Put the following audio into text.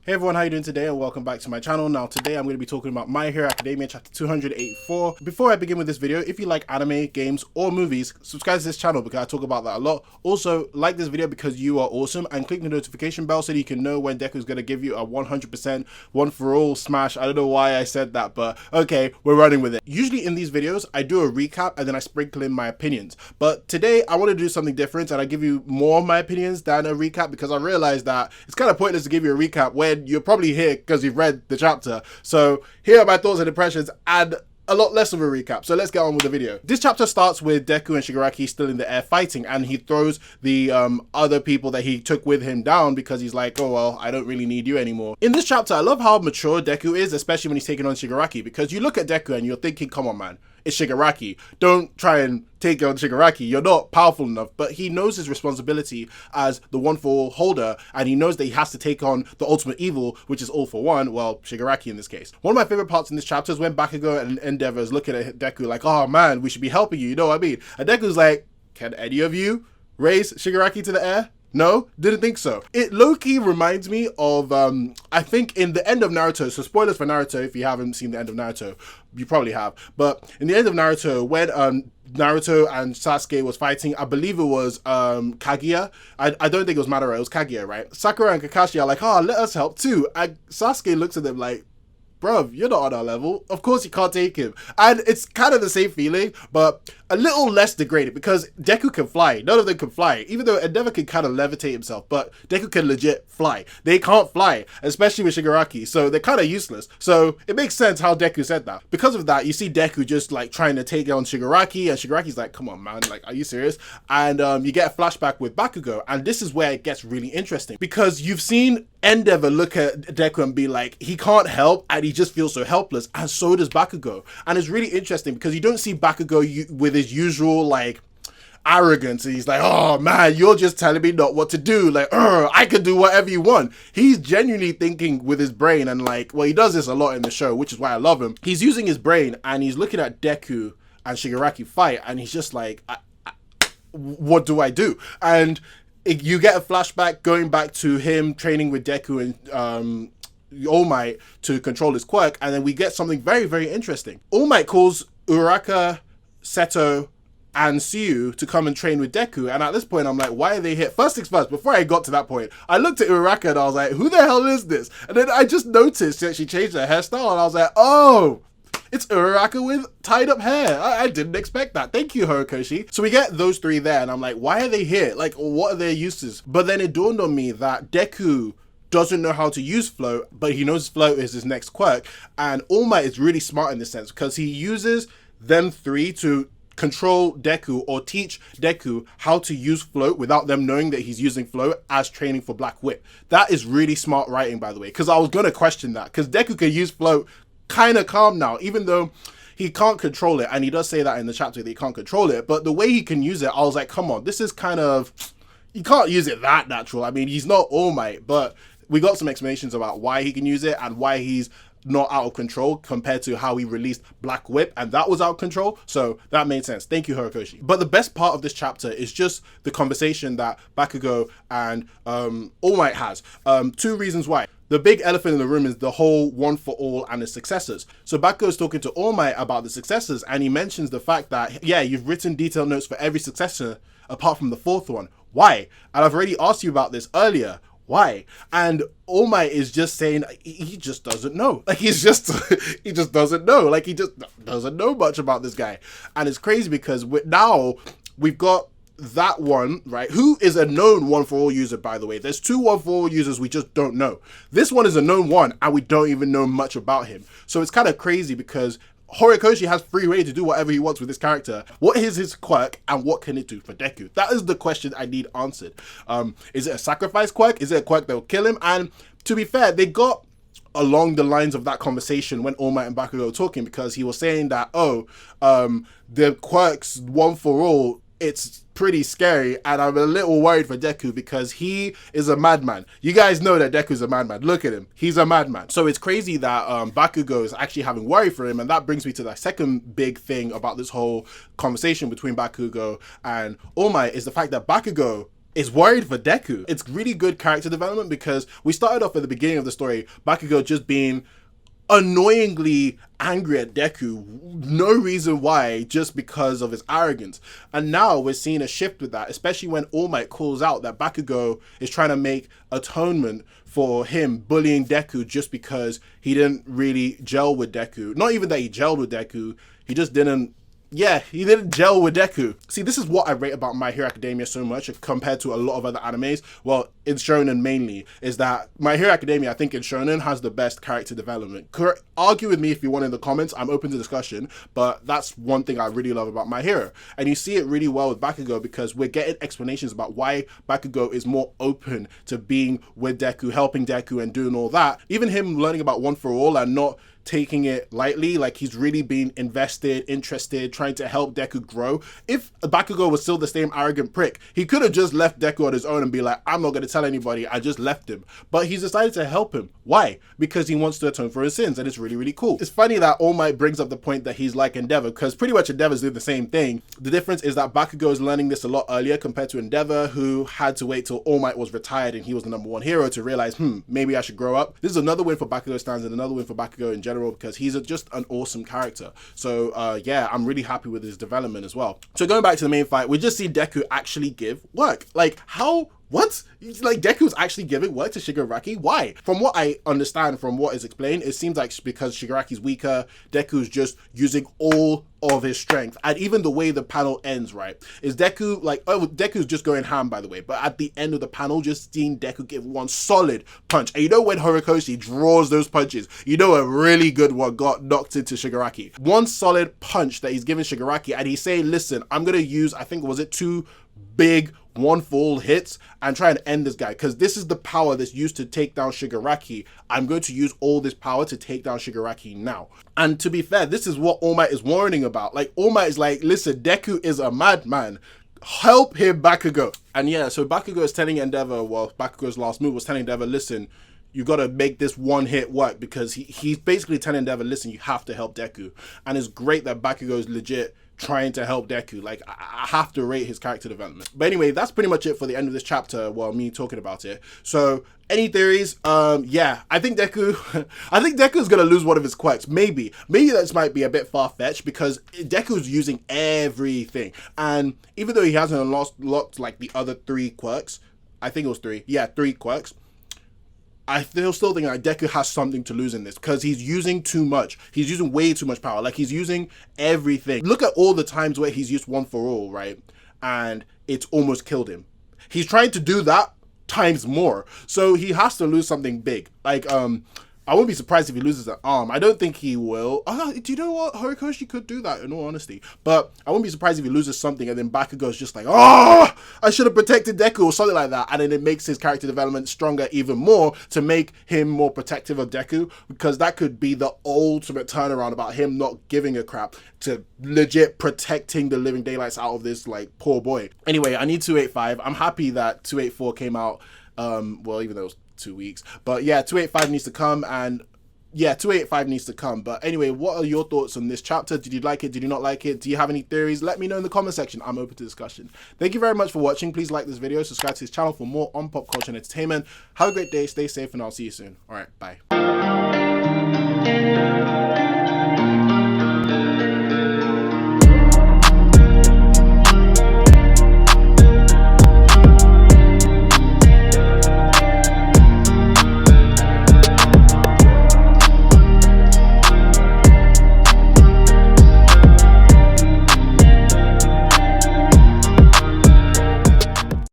Hey everyone, how you doing today, and welcome back to my channel. Now today I'm going to be talking about My Hero Academia chapter 284. Before I begin with this video, if you like anime, games or movies, subscribe to this channel because I talk about that a lot. Also, like this video because you are awesome, and click the notification bell so that you can know when Deku is going to give you a 100% one for all smash. I don't know why I said that, but okay, we're running with it. Usually in these videos I do a recap and then I sprinkle in my opinions, but today I want to do something different and I give you more of my opinions than a recap because I realized that it's kind of pointless to give you a recap when you're probably here because you've read the chapter. So here are my thoughts and impressions and a lot less of a recap. So let's get on with the video. This chapter starts with Deku and Shigaraki still in the air fighting, and he throws the other people that he took with him down because he's like, oh well, I don't really need you anymore. In this chapter, I love how mature Deku is, especially when he's taking on Shigaraki, because you look at Deku and you're thinking, come on man, it's Shigaraki. Don't try and take on Shigaraki. You're not powerful enough. But he knows his responsibility as the one for all holder, and he knows that he has to take on the ultimate evil, which is all for one. Well, Shigaraki in this case. One of my favorite parts in this chapter is when Bakugo and Endeavor is looking at Deku like, oh man, we should be helping you know what I mean? And Deku's like, can any of you raise Shigaraki to the air? No, didn't think so. It low-key reminds me of, I think in the end of Naruto, so spoilers for Naruto if you haven't seen the end of Naruto, you probably have, but in the end of Naruto, when Naruto and Sasuke was fighting, I believe it was Kaguya, I don't think it was Madara, it was Kaguya, right? Sakura and Kakashi are like, oh, let us help too, and Sasuke looks at them like, bruv, you're not on our level. Of course you can't take him. And it's kind of the same feeling, but a little less degraded because Deku can fly. None of them can fly. Even though Endeavor can kind of levitate himself, but Deku can legit fly. They can't fly, especially with Shigaraki, so they're kind of useless. So it makes sense how Deku said that. Because of that, you see Deku just like trying to take on Shigaraki, and Shigaraki's like, come on man, like, are you serious? And you get a flashback with Bakugo, and this is where it gets really interesting because you've seen Endeavor look at Deku and be like, he can't help, and he just feels so helpless, and so does Bakugo. And it's really interesting because you don't see Bakugo with his usual like arrogance, and he's like, oh man, you're just telling me not what to do, like, I can do whatever you want. He's genuinely thinking with his brain, and like, well, he does this a lot in the show, which is why I love him. He's using his brain and he's looking at Deku and Shigaraki fight, and he's just like, what do I do? And you get a flashback going back to him training with Deku and All Might to control his quirk, and then we get something very, very interesting. All Might calls Uraraka, Seto, and Siu to come and train with Deku, and at this point I'm like, why are they here? First things first, before I got to that point, I looked at Uraraka and I was like, who the hell is this? And then I just noticed that she changed her hairstyle, and I was like, oh, it's Uraraka with tied up hair. I didn't expect that. Thank you, Horikoshi. So we get those three there, and I'm like, why are they here? Like, what are their uses? But then it dawned on me that Deku doesn't know how to use float, but he knows float is his next quirk. And All Might is really smart in this sense because he uses them three to control Deku or teach Deku how to use float without them knowing that he's using float as training for Black Whip. That is really smart writing, by the way, because I was going to question that because Deku can use float kind of calm now, even though he can't control it, and he does say that in the chapter that he can't control it, but the way he can use it, I was like, come on, this is kind of, you can't use it that natural. I mean, he's not All Might, but we got some explanations about why he can use it and why he's not out of control compared to how he released Black Whip, and that was out of control, so that made sense. Thank you, Horikoshi. But the best part of this chapter is just the conversation that Bakugo and All Might has. Two reasons why. The big elephant in the room is the whole one for all and his successors. So Bakugo is talking to All Might about the successors, and he mentions the fact that, yeah, you've written detailed notes for every successor apart from the fourth one. Why? And I've already asked you about this earlier. Why? And All Might is just saying he just doesn't know. Like, he just doesn't know. Like, he just doesn't know much about this guy. And it's crazy because now we've got that one, right, who is a known one for all user, by the way. There's two one for all users we just don't know. This one is a known one and we don't even know much about him. So it's kind of crazy because Horikoshi has free reign to do whatever he wants with this character. What is his quirk and what can it do for Deku? That is the question I need answered. Is it a sacrifice quirk? Is it a quirk that will kill him? And to be fair, they got along the lines of that conversation when All Might and Bakugo were talking, because he was saying that, the quirks one for all, it's pretty scary, and I'm a little worried for Deku because he is a madman. You guys know that Deku's a madman. Look at him. He's a madman. So it's crazy that Bakugo is actually having worry for him, and that brings me to the second big thing about this whole conversation between Bakugo and All Might is the fact that Bakugo is worried for Deku. It's really good character development because we started off at the beginning of the story, Bakugo just being annoyingly angry at Deku, no reason why, just because of his arrogance. And now we're seeing a shift with that, especially when All Might calls out that Bakugo is trying to make atonement for him bullying Deku just because he didn't really gel with Deku. Not even that he gelled with Deku, he just didn't he didn't gel with Deku. See, this is what I rate about My Hero Academia so much compared to a lot of other animes. Well, in Shonen mainly, is that My Hero Academia, I think in Shonen, has the best character development. Argue with me if you want in the comments, I'm open to discussion, but that's one thing I really love about My Hero. And you see it really well with Bakugo because we're getting explanations about why Bakugo is more open to being with Deku, helping Deku and doing all that. Even him learning about One for All and not taking it lightly, like he's really been invested, interested, trying to help Deku grow. If Bakugo was still the same arrogant prick, he could have just left Deku on his own and be like, I'm not going to tell anybody, I just left him. But he's decided to help him. Why? Because he wants to atone for his sins, and it's really, really cool. It's funny that All Might brings up the point that he's like Endeavor, because pretty much Endeavors do the same thing. The difference is that Bakugo is learning this a lot earlier compared to Endeavor, who had to wait till All Might was retired and he was the #1 hero to realize, maybe I should grow up. This is another win for Bakugo stands and another win for Bakugo in general, because he's just an awesome character. So yeah, I'm really happy with his development as well. So going back to the main fight, we just see Deku actually give work. Like, how? What? Like, Deku's actually giving work to Shigaraki? Why? From what I understand, from what is explained, it seems like because Shigaraki's weaker, Deku's just using all of his strength. And even the way the panel ends, right, is Deku, like, Deku's just going ham, by the way, but at the end of the panel, just seeing Deku give one solid punch. And you know when Horikoshi draws those punches, you know a really good one got knocked into Shigaraki. One solid punch that he's giving Shigaraki, and he's saying, listen, I'm going to use, I think, was it 2 big One for All hits and try and end this guy, because this is the power that's used to take down Shigaraki. I'm going to use all this power to take down Shigaraki now. And to be fair, this is what All Might is warning about. Like, All Might is like, listen, Deku is a madman. Help him, Bakugo. And yeah, so Bakugo is telling Endeavor, well, Bakugo's last move was telling Endeavor, listen, you got to make this one hit work, because he's basically telling Endeavor, listen, you have to help Deku. And it's great that Bakugo is legit trying to help Deku. Like, I have to rate his character development. But anyway, that's pretty much it for the end of this chapter, well, me talking about it. So any theories? Yeah, I think Deku's gonna lose one of his quirks. Maybe this might be a bit far-fetched, because Deku's using everything, and even though he hasn't unlocked like the other 3 quirks, I think it was 3, yeah, 3 quirks, I still think like Deku has something to lose in this, because he's using too much. He's using way too much power. Like, he's using everything. Look at all the times where he's used One for All, right? And it's almost killed him. He's trying to do that times more. So he has to lose something big. Like, I wouldn't be surprised if he loses an arm. I don't think he will. Do you know what? Horikoshi could do that, in all honesty. But I wouldn't be surprised if he loses something and then Bakugo's just like, oh, I should have protected Deku or something like that. And then it makes his character development stronger even more to make him more protective of Deku, because that could be the ultimate turnaround about him not giving a crap to legit protecting the living daylights out of this, like, poor boy. Anyway, I need 285. I'm happy that 284 came out. Well, even though it was 2 weeks, but yeah, 285 needs to come, and yeah, 285 needs to come. But anyway, what are your thoughts on this chapter? Did you like it? Did you not like it? Do you have any theories? Let me know in the comment section. I'm open to discussion. Thank you very much for watching. Please like this video, subscribe to this channel for more on pop culture and entertainment. Have a great day, stay safe, and I'll see you soon. All right, bye.